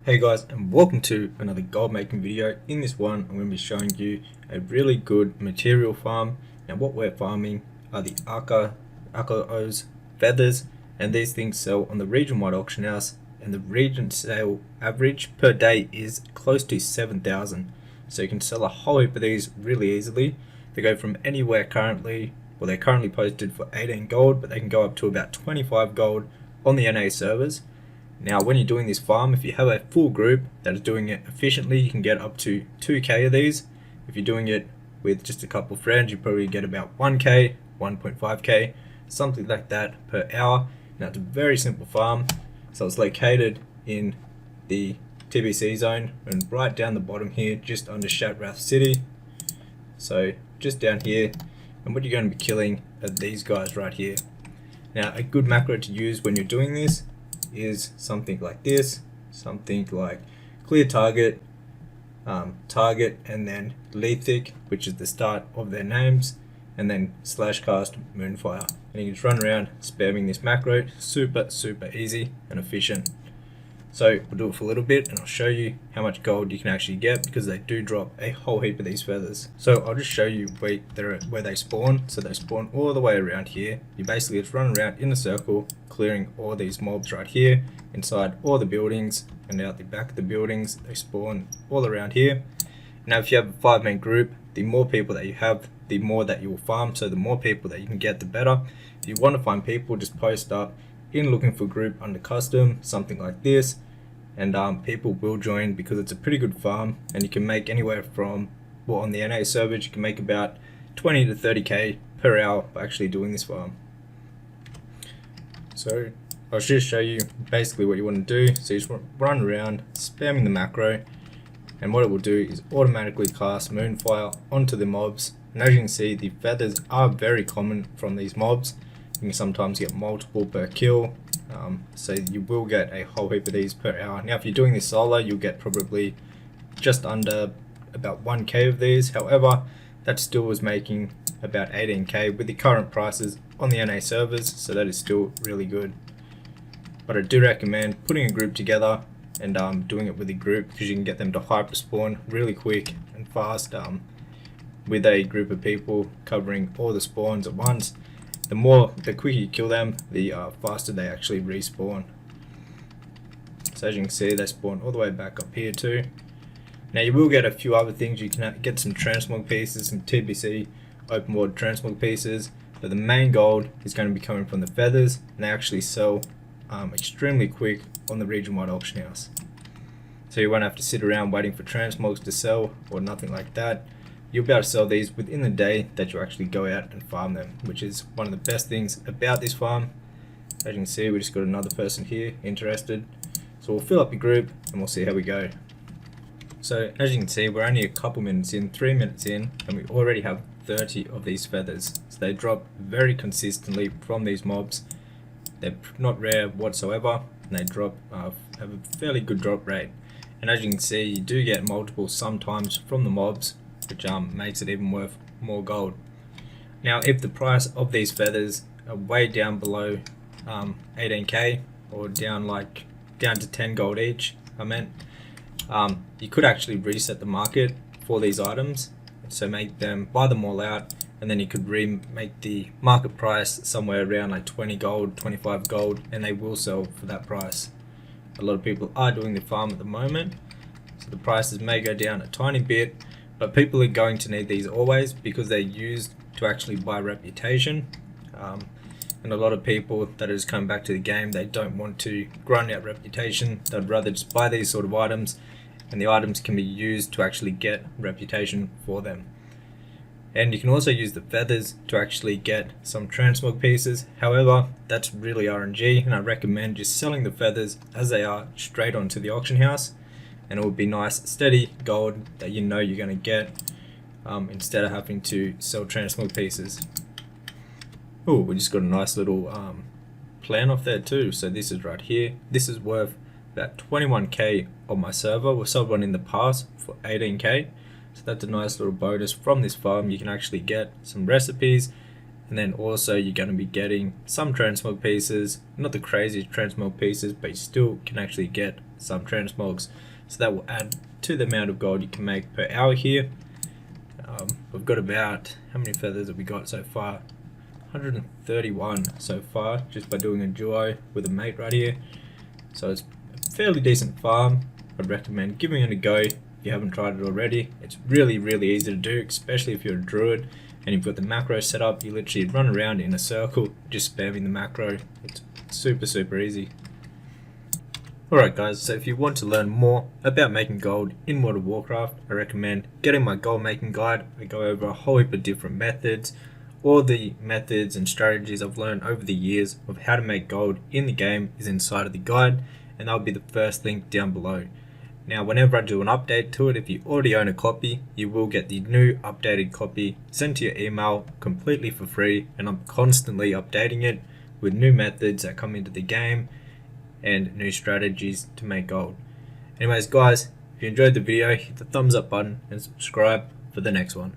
Hey guys, and welcome to another gold making video. In this one I'm going to be showing you a really good material farm. Now what we're farming are the Arcos feathers, and these things sell on the region wide auction house, and the region sale average per day is close to 7,000. So you can sell a whole heap of these really easily. They go from anywhere currently, well they're currently posted for 18 gold, but they can go up to about 25 gold on the NA servers. Now when you're doing this farm, if you have a full group that is doing it efficiently, you can get up to 2k of these. If you're doing it with just a couple of friends, you probably get about 1k, 1.5k, something like that per hour. Now it's a very simple farm, so it's located in the TBC zone and right down the bottom here, just under Shatrath City. So just down here, and what you're going to be killing are these guys right here. Now a good macro to use when you're doing this is something like this, something like clear target, target, and then Lethic, which is the start of their names, and then /cast Moonfire. And you can just run around spamming this macro. Super easy and efficient. So we'll do it for a little bit and I'll show you how much gold you can actually get, because they do drop a whole heap of these feathers. So I'll just show you where they spawn. So they spawn all the way around here. You basically just run around in a circle, clearing all these mobs right here, inside all the buildings and out the back of the buildings. They spawn all around here. Now if you have a 5-man group, the more people that you have, the more that you will farm. So the more people that you can get, the better. If you want to find people, just post up in looking for group under custom, something like this, and people will join, because it's a pretty good farm, and you can make anywhere from, well, on the NA servers you can make about 20 to 30k per hour by actually doing this farm. So I'll just show you basically what you want to do. So you just run around spamming the macro, and what it will do is automatically cast Moonfire onto the mobs. And as you can see, the feathers are very common from these mobs. You can sometimes get multiple per kill, so you will get a whole heap of these per hour. Now if you're doing this solo, you'll get probably just under about 1k of these. However, that still was making about 18k with the current prices on the NA servers, so that is still really good. But I do recommend putting a group together and doing it with a group, because you can get them to hyper spawn really quick and fast with a group of people covering all the spawns at once. The quicker you kill them, the faster they actually respawn. So as you can see, they spawn all the way back up here too. Now you will get a few other things. You can get some transmog pieces, some TBC open world transmog pieces, but the main gold is going to be coming from the feathers, and they actually sell extremely quick on the region wide auction house. So you won't have to sit around waiting for transmogs to sell or nothing like that. You'll be able to sell these within the day that you actually go out and farm them, which is one of the best things about this farm. As you can see, we just got another person here interested. So we'll fill up the group and we'll see how we go. So as you can see, we're only a couple minutes in, 3 minutes in, and we already have 30 of these feathers. So they drop very consistently from these mobs. They're not rare whatsoever, and they drop have a fairly good drop rate. And as you can see, you do get multiple sometimes from the mobs, which makes it even worth more gold. Now if the price of these feathers are way down below 18k, or down to 10 gold each, you could actually reset the market for these items. So buy them all out, and then you could remake the market price somewhere around like 20 gold, 25 gold, and they will sell for that price. A lot of people are doing the farm at the moment, so the prices may go down a tiny bit, but people are going to need these always, because they're used to actually buy reputation. And a lot of people that is coming back to the game, they don't want to grind out reputation. They'd rather just buy these sort of items, and the items can be used to actually get reputation for them. And you can also use the feathers to actually get some transmog pieces. However, that's really RNG, and I recommend just selling the feathers as they are straight onto the auction house, and it would be nice steady gold that you know you're going to get, instead of having to sell transmog pieces. Oh, we just got a nice little plan off there too. So this is right here. This is worth about 21k on my server. We sold one in the past for 18k. So that's a nice little bonus from this farm. You can actually get some recipes, and then also you're going to be getting some transmog pieces, not the craziest transmog pieces, but you still can actually get some transmogs, so that will add to the amount of gold you can make per hour here. We've got about, how many feathers have we got so far? 131 so far, just by doing a duo with a mate right here. So it's a fairly decent farm. I'd recommend giving it a go if you haven't tried it already. It's really easy to do, especially if you're a druid and you've got the macro set up. You literally run around in a circle just spamming the macro. It's super easy. Alright guys, so if you want to learn more about making gold in World of Warcraft, I recommend getting my gold making guide. I go over a whole heap of different methods, all the methods and strategies I've learned over the years of how to make gold in the game is inside of the guide, and that'll be the first link down below. Now whenever I do an update to it, if you already own a copy, you will get the new updated copy sent to your email completely for free, and I'm constantly updating it with new methods that come into the game and new strategies to make gold. Anyways guys, if you enjoyed the video, hit the thumbs up button and subscribe for the next one.